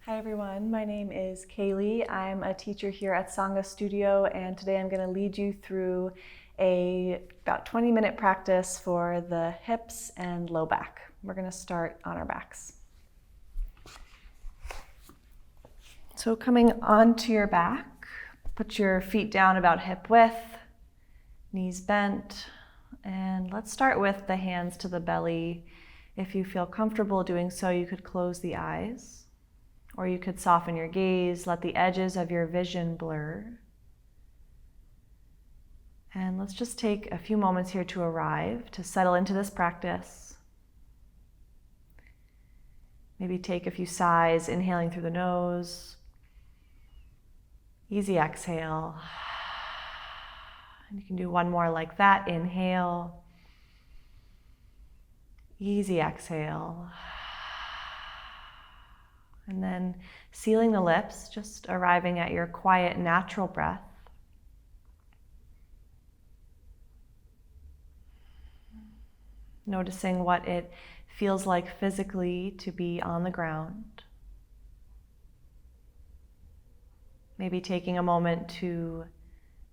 Hi everyone, my name is Kaleigh. I'm a teacher here at Sangha Studio, and today I'm going to lead you through a about 20-minute practice for the hips and low back. We're going to start on our backs. So coming onto your back, put your feet down about hip width, knees bent, and let's start with the hands to the belly. If you feel comfortable doing so, you could close the eyes. Or you could soften your gaze, let the edges of your vision blur. And let's just take a few moments here to arrive, to settle into this practice. Maybe take a few sighs, inhaling through the nose. Easy exhale. And you can do one more like that. Inhale. Easy exhale. And then sealing the lips, just arriving at your quiet, natural breath. Noticing what it feels like physically to be on the ground. Maybe taking a moment to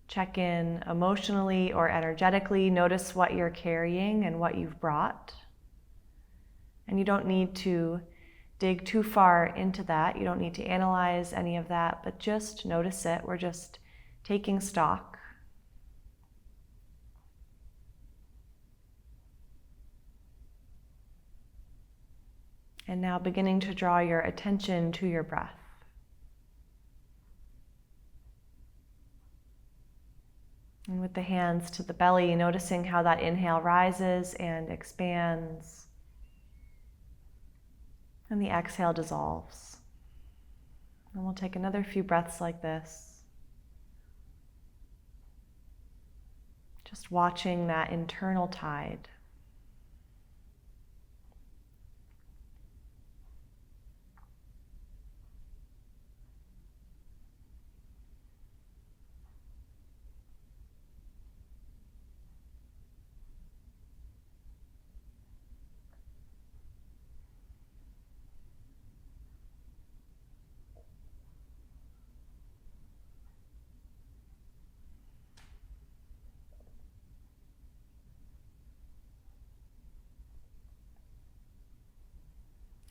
check in emotionally or energetically. Notice what you're carrying and what you've brought. And you don't need to dig too far into that. You don't need to analyze any of that, but just notice it. We're just taking stock. And now beginning to draw your attention to your breath. And with the hands to the belly, noticing how that inhale rises and expands. And the exhale dissolves. And we'll take another few breaths like this. Just watching that internal tide.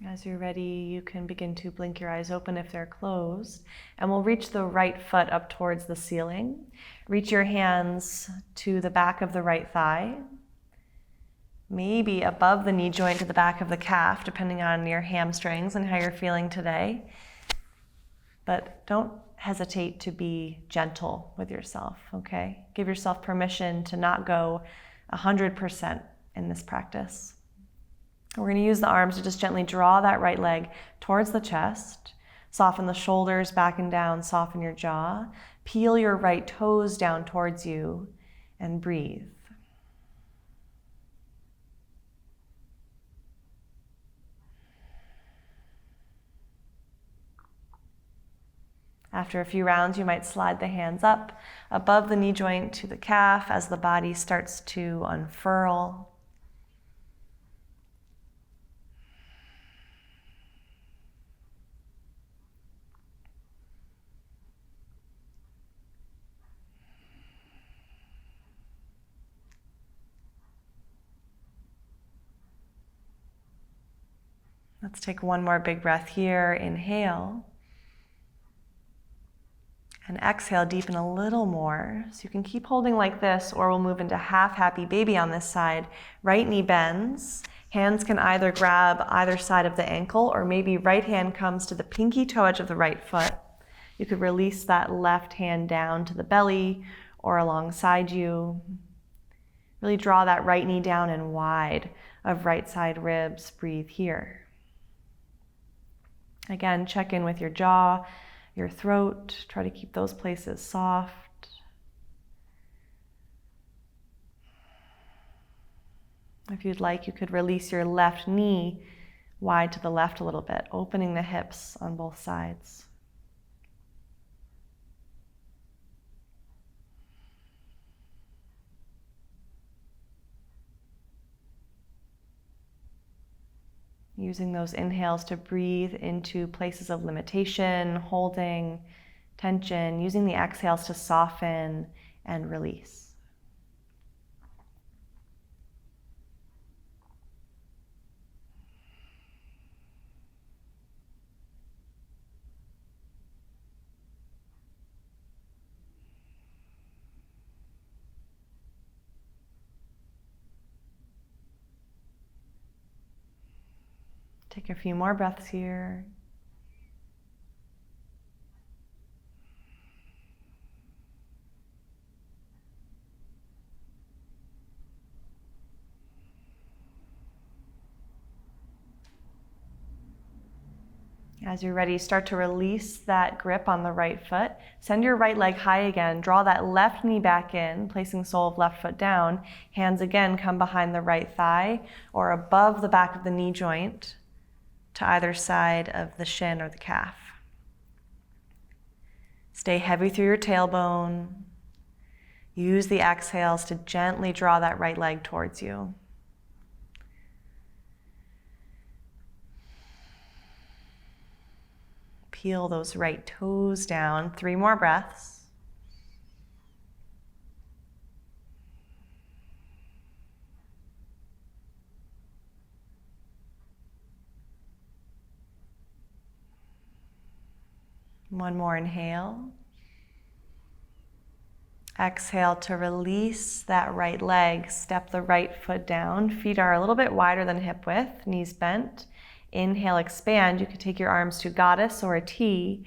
As you're ready, you can begin to blink your eyes open if they're closed, and we'll reach the right foot up towards the ceiling. Reach your hands to the back of the right thigh, maybe above the knee joint to the back of the calf, depending on your hamstrings and how you're feeling today. But don't hesitate to be gentle with yourself, okay? Give yourself permission to not go 100% in this practice. We're going to use the arms to just gently draw that right leg towards the chest. Soften the shoulders back and down, soften your jaw. Peel your right toes down towards you and breathe. After a few rounds, you might slide the hands up above the knee joint to the calf as the body starts to unfurl. Let's take one more big breath here. Inhale. And exhale, deepen a little more. So you can keep holding like this, or we'll move into half happy baby on this side. Right knee bends. Hands can either grab either side of the ankle, or maybe right hand comes to the pinky toe edge of the right foot. You could release that left hand down to the belly or alongside you. Really draw that right knee down and wide of right side ribs. Breathe here. Again, check in with your jaw, your throat. Try to keep those places soft. If you'd like, you could release your left knee wide to the left a little bit, opening the hips on both sides. Using those inhales to breathe into places of limitation, holding tension, using the exhales to soften and release. Take a few more breaths here. As you're ready, start to release that grip on the right foot. Send your right leg high again. Draw that left knee back in, placing sole of left foot down. Hands again come behind the right thigh or above the back of the knee joint to either side of the shin or the calf. Stay heavy through your tailbone. Use the exhales to gently draw that right leg towards you. Peel those right toes down. 3 more breaths. One more inhale. Exhale to release that right leg. Step the right foot down. Feet are a little bit wider than hip width, knees bent. Inhale, expand. You could take your arms to goddess or a T.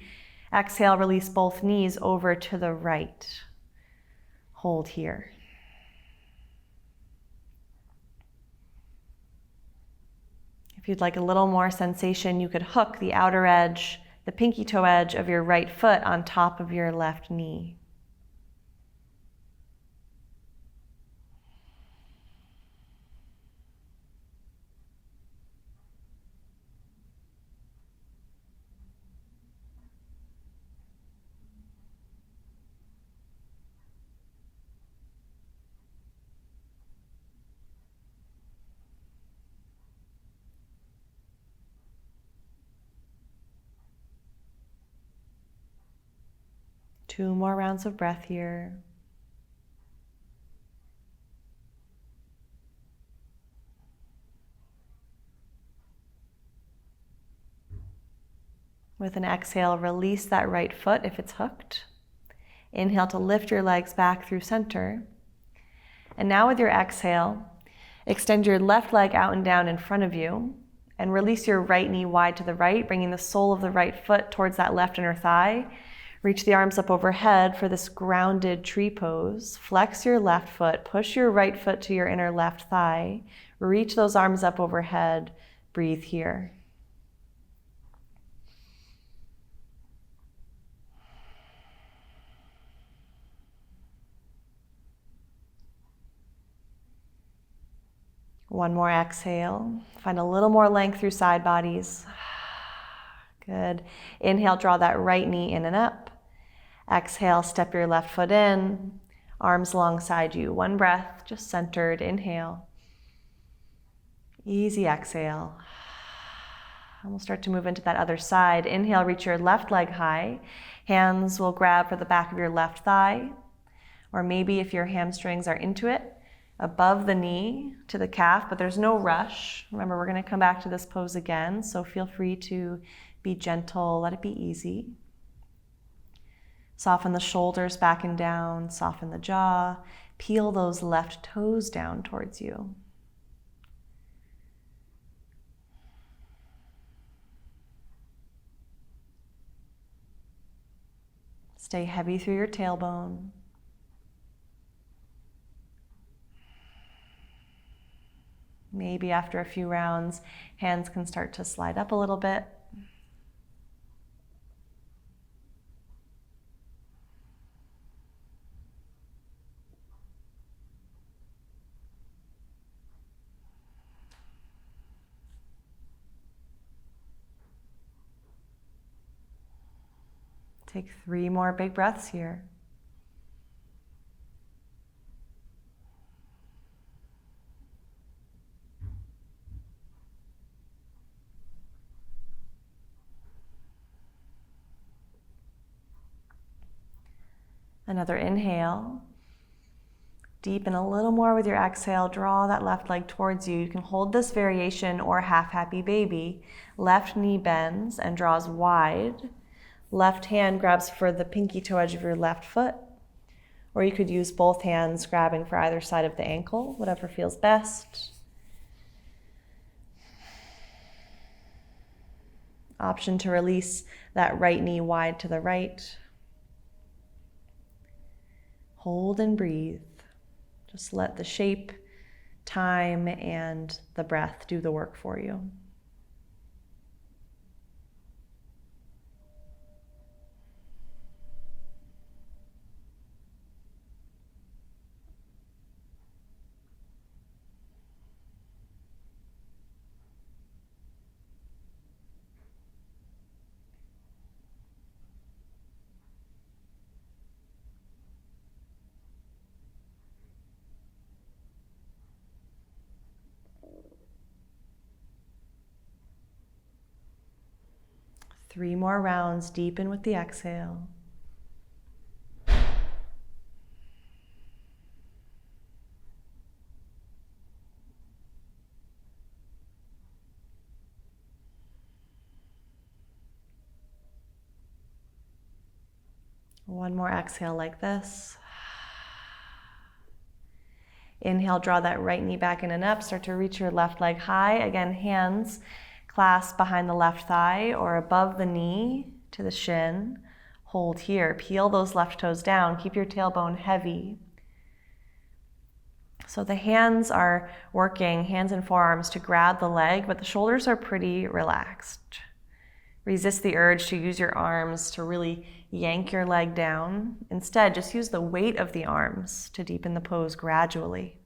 Exhale, release both knees over to the right. Hold here. If you'd like a little more sensation, you could hook the outer edge, the pinky toe edge of your right foot on top of your left knee. Two more rounds of breath here. With an exhale, release that right foot if it's hooked. Inhale to lift your legs back through center. And now with your exhale, extend your left leg out and down in front of you and release your right knee wide to the right, bringing the sole of the right foot towards that left inner thigh. Reach the arms up overhead for this grounded tree pose. Flex your left foot, push your right foot to your inner left thigh. Reach those arms up overhead. Breathe here. One more exhale. Find a little more length through side bodies. Good. Inhale, draw that right knee in and up. Exhale, step your left foot in, arms alongside you. One breath, just centered. Inhale. Easy exhale. And we'll start to move into that other side. Inhale, reach your left leg high. Hands will grab for the back of your left thigh, or maybe if your hamstrings are into it, above the knee to the calf, but there's no rush. Remember, we're going to come back to this pose again, so feel free to be gentle, let it be easy. Soften the shoulders back and down, soften the jaw, peel those left toes down towards you. Stay heavy through your tailbone. Maybe after a few rounds, hands can start to slide up a little bit. Take 3 more big breaths here. Another inhale. Deepen a little more with your exhale. Draw that left leg towards you. You can hold this variation or half happy baby. Left knee bends and draws wide. Left hand grabs for the pinky toe edge of your left foot. Or you could use both hands grabbing for either side of the ankle, whatever feels best. Option to release that right knee wide to the right. Hold and breathe. Just let the shape, time, and the breath do the work for you. Three more rounds, deepen with the exhale. One more exhale like this. Inhale, draw that right knee back in and up. Start to reach your left leg high. Again, hands clasp behind the left thigh or above the knee to the shin. Hold here. Peel those left toes down. Keep your tailbone heavy. So the hands are working, hands and forearms, to grab the leg, but the shoulders are pretty relaxed. Resist the urge to use your arms to really yank your leg down. Instead, just use the weight of the arms to deepen the pose gradually.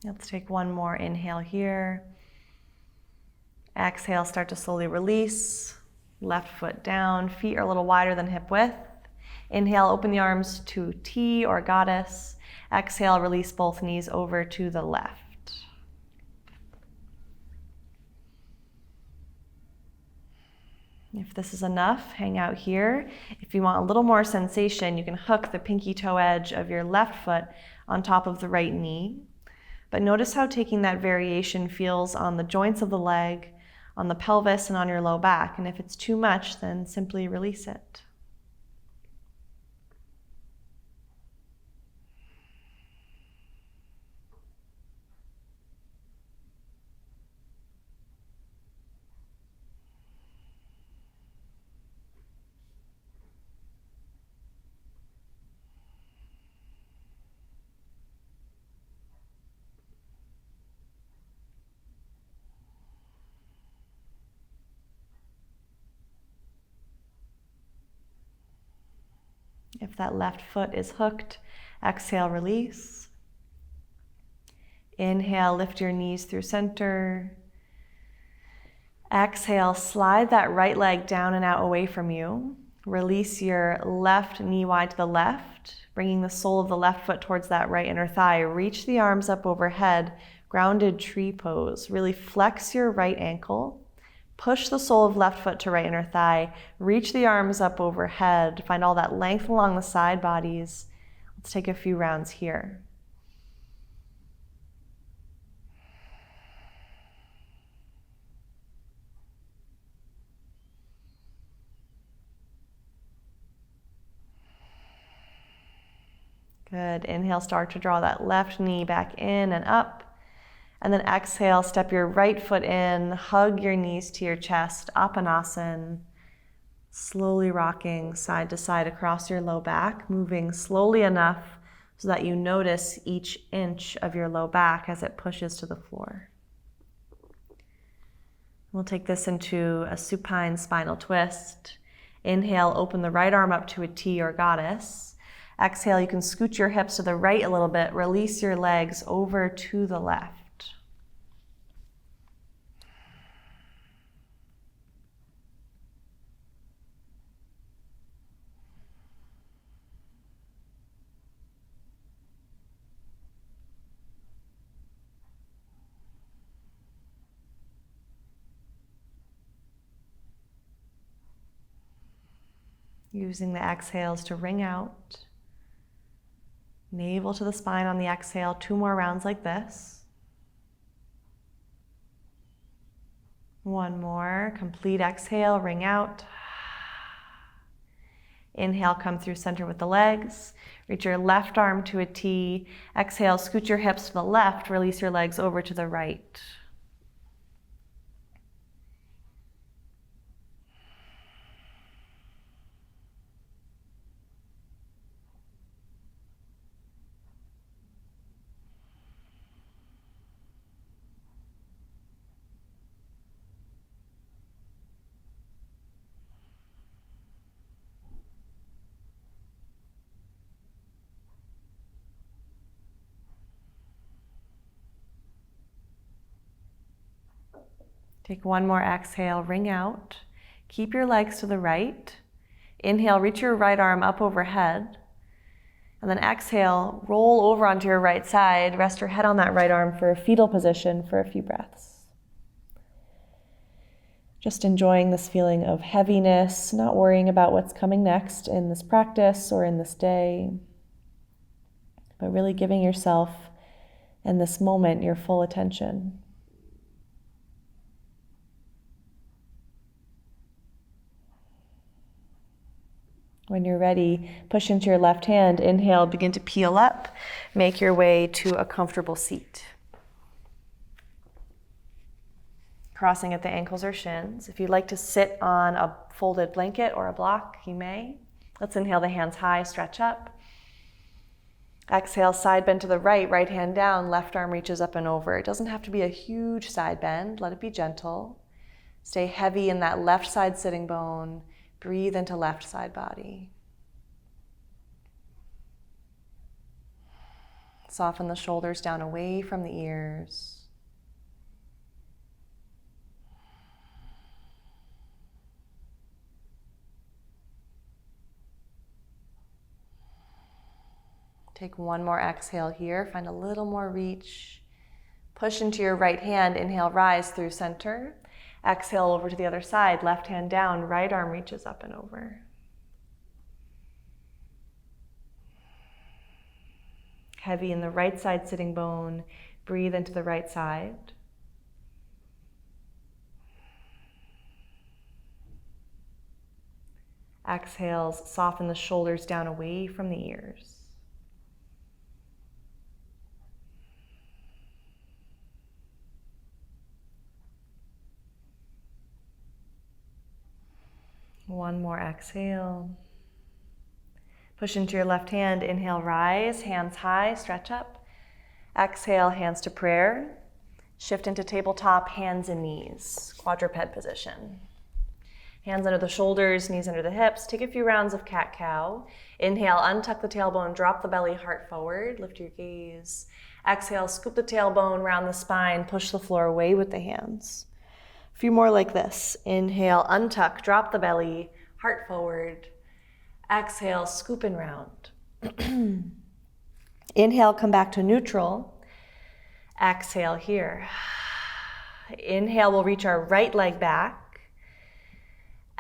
Let's take one more inhale here. Exhale, start to slowly release. Left foot down, feet are a little wider than hip width. Inhale, open the arms to T or goddess. Exhale, release both knees over to the left. If this is enough, hang out here. If you want a little more sensation, you can hook the pinky toe edge of your left foot on top of the right knee. But notice how taking that variation feels on the joints of the leg, on the pelvis, and on your low back. And if it's too much, then simply release it. If that left foot is hooked, exhale, release. Inhale, lift your knees through center. Exhale, slide that right leg down and out away from you. Release your left knee wide to the left, bringing the sole of the left foot towards that right inner thigh. Reach the arms up overhead, grounded tree pose. Really flex your right ankle. Push the sole of left foot to right inner thigh. Reach the arms up overhead. Find all that length along the side bodies. Let's take a few rounds here. Good. Inhale, start to draw that left knee back in and up. And then exhale, step your right foot in, hug your knees to your chest, Apanasan. Slowly rocking side to side across your low back, moving slowly enough so that you notice each inch of your low back as it pushes to the floor. We'll take this into a supine spinal twist. Inhale, open the right arm up to a T or goddess. Exhale, you can scoot your hips to the right a little bit. Release your legs over to the left. Using the exhales to ring out. Navel to the spine on the exhale. 2 more rounds like this. 1 more. Complete exhale, ring out. Inhale, come through center with the legs. Reach your left arm to a T. Exhale, scoot your hips to the left. Release your legs over to the right. Take 1 more exhale, ring out. Keep your legs to the right. Inhale, reach your right arm up overhead. And then exhale, roll over onto your right side. Rest your head on that right arm for a fetal position for a few breaths. Just enjoying this feeling of heaviness, not worrying about what's coming next in this practice or in this day, but really giving yourself and this moment your full attention. When you're ready, push into your left hand. Inhale, begin to peel up. Make your way to a comfortable seat. Crossing at the ankles or shins. If you'd like to sit on a folded blanket or a block, you may. Let's inhale the hands high, stretch up. Exhale, side bend to the right, right hand down, left arm reaches up and over. It doesn't have to be a huge side bend. Let it be gentle. Stay heavy in that left side sitting bone. Breathe into left side body. Soften the shoulders down away from the ears. Take 1 more exhale here. Find a little more reach. Push into your right hand. Inhale, rise through center. Exhale over to the other side, left hand down, right arm reaches up and over. Heavy in the right side sitting bone, breathe into the right side. Exhales, soften the shoulders down away from the ears. One more exhale. Push into your left hand. Inhale, rise, hands high, stretch up. Exhale, hands to prayer. Shift into tabletop, hands and knees, quadruped position. Hands under the shoulders, knees under the hips. Take a few rounds of cat-cow. Inhale, untuck the tailbone, drop the belly, heart forward, lift your gaze. Exhale, scoop the tailbone, round the spine, push the floor away with the hands. A few more like this. Inhale, untuck, drop the belly, heart forward. Exhale, scoop and round. Inhale, come back to neutral. Exhale here. Inhale, we'll reach our right leg back.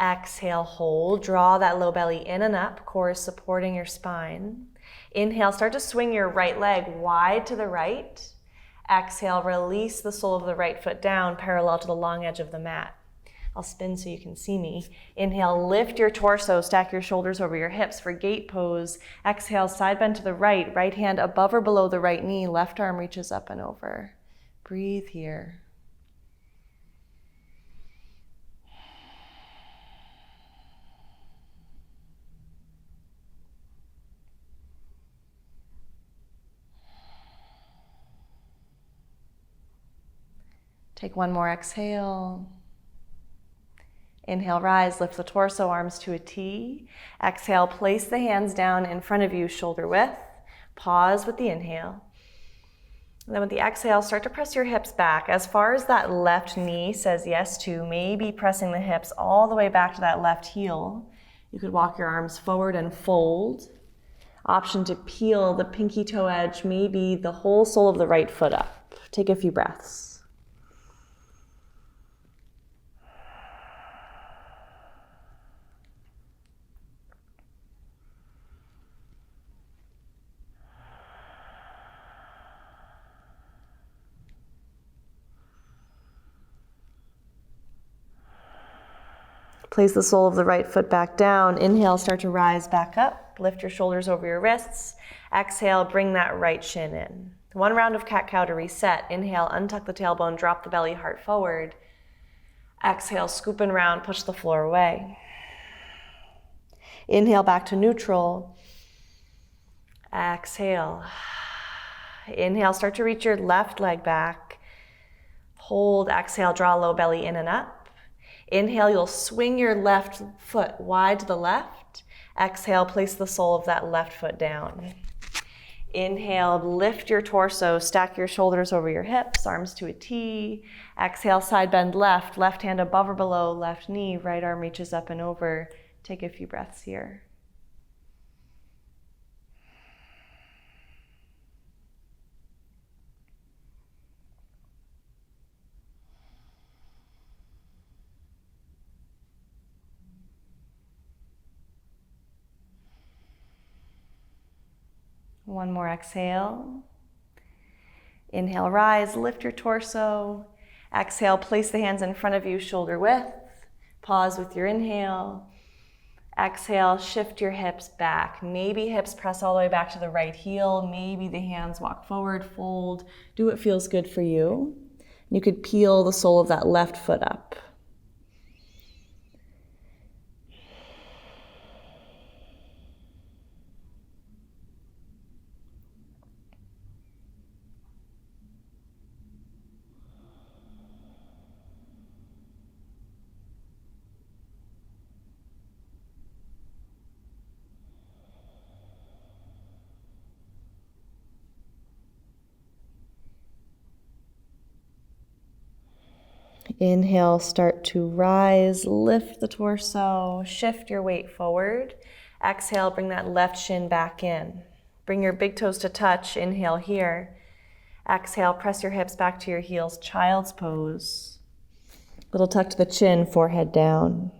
Exhale, hold. Draw that low belly in and up. Core is supporting your spine. Inhale, start to swing your right leg wide to the right. Exhale, release the sole of the right foot down, parallel to the long edge of the mat. I'll spin so you can see me. Inhale, lift your torso, stack your shoulders over your hips for gate pose. Exhale, side bend to the right, right hand above or below the right knee, left arm reaches up and over. Breathe here. Take one more exhale. Inhale, rise, lift the torso, arms to a T. Exhale, place the hands down in front of you, shoulder width. Pause with the inhale. And then with the exhale, start to press your hips back as far as that left knee says yes to, maybe pressing the hips all the way back to that left heel. You could walk your arms forward and fold. Option to peel the pinky toe edge, maybe the whole sole of the right foot up. Take a few breaths. Place the sole of the right foot back down. Inhale, start to rise back up. Lift your shoulders over your wrists. Exhale, bring that right shin in. One round of cat-cow to reset. Inhale, untuck the tailbone, drop the belly, heart forward. Exhale, scoop and round, push the floor away. Inhale, back to neutral. Exhale. Inhale, start to reach your left leg back. Hold, exhale, draw low belly in and up. Inhale, you'll swing your left foot wide to the left. Exhale, place the sole of that left foot down. Inhale, lift your torso, stack your shoulders over your hips, arms to a T. Exhale, side bend left, left hand above or below left knee, right arm reaches up and over. Take a few breaths here. One more exhale. Inhale, rise, lift your torso. Exhale, place the hands in front of you, shoulder width. Pause with your inhale. Exhale, shift your hips back. Maybe hips press all the way back to the right heel. Maybe the hands walk forward, fold. Do what feels good for you. You could peel the sole of that left foot up. Inhale, start to rise, lift the torso, shift your weight forward. Exhale, bring that left shin back in. Bring your big toes to touch, inhale here. Exhale, press your hips back to your heels, child's pose. Little tuck to the chin, forehead down.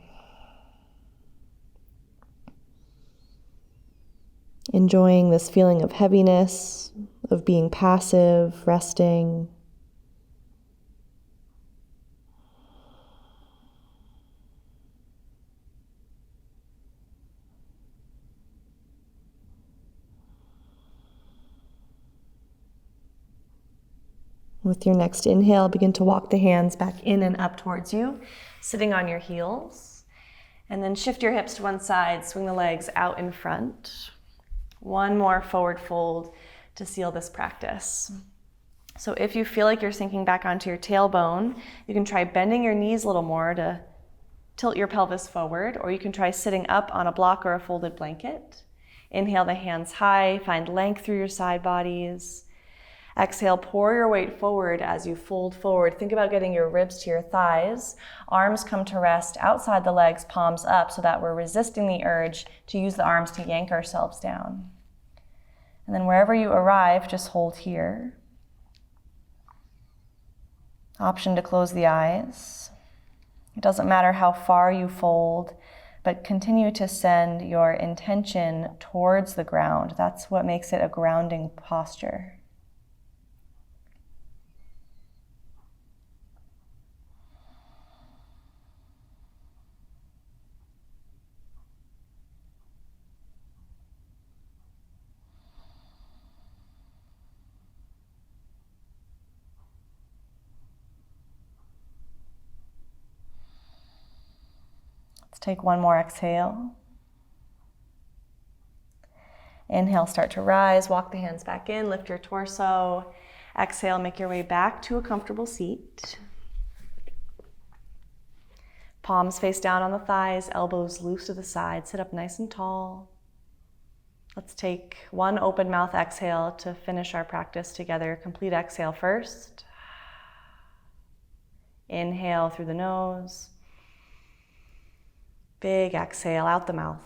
Enjoying this feeling of heaviness, of being passive, resting. With your next inhale, begin to walk the hands back in and up towards you, sitting on your heels. And then shift your hips to one side, swing the legs out in front. One more forward fold to seal this practice. So if you feel like you're sinking back onto your tailbone, you can try bending your knees a little more to tilt your pelvis forward, or you can try sitting up on a block or a folded blanket. Inhale the hands high, find length through your side bodies. Exhale, pour your weight forward as you fold forward. Think about getting your ribs to your thighs. Arms come to rest outside the legs, palms up, so that we're resisting the urge to use the arms to yank ourselves down. And then wherever you arrive, just hold here. Option to close the eyes. It doesn't matter how far you fold, but continue to send your intention towards the ground. That's what makes it a grounding posture. Take one more exhale. Inhale, start to rise, walk the hands back in, lift your torso. Exhale, make your way back to a comfortable seat. Palms face down on the thighs, elbows loose to the side. Sit up nice and tall. Let's take one open mouth exhale to finish our practice together. Complete exhale first. Inhale through the nose. Big exhale out the mouth.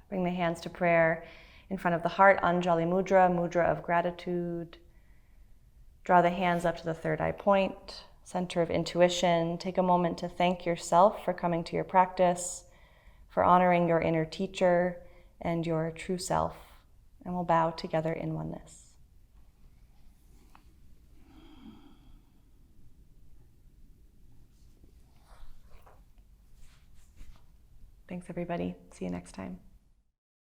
Bring the hands to prayer in front of the heart, Anjali Mudra, mudra of gratitude. Draw the hands up to the third eye point, center of intuition. Take a moment to thank yourself for coming to your practice, for honoring your inner teacher and your true self. And we'll bow together in oneness. Thanks, everybody. See you next time.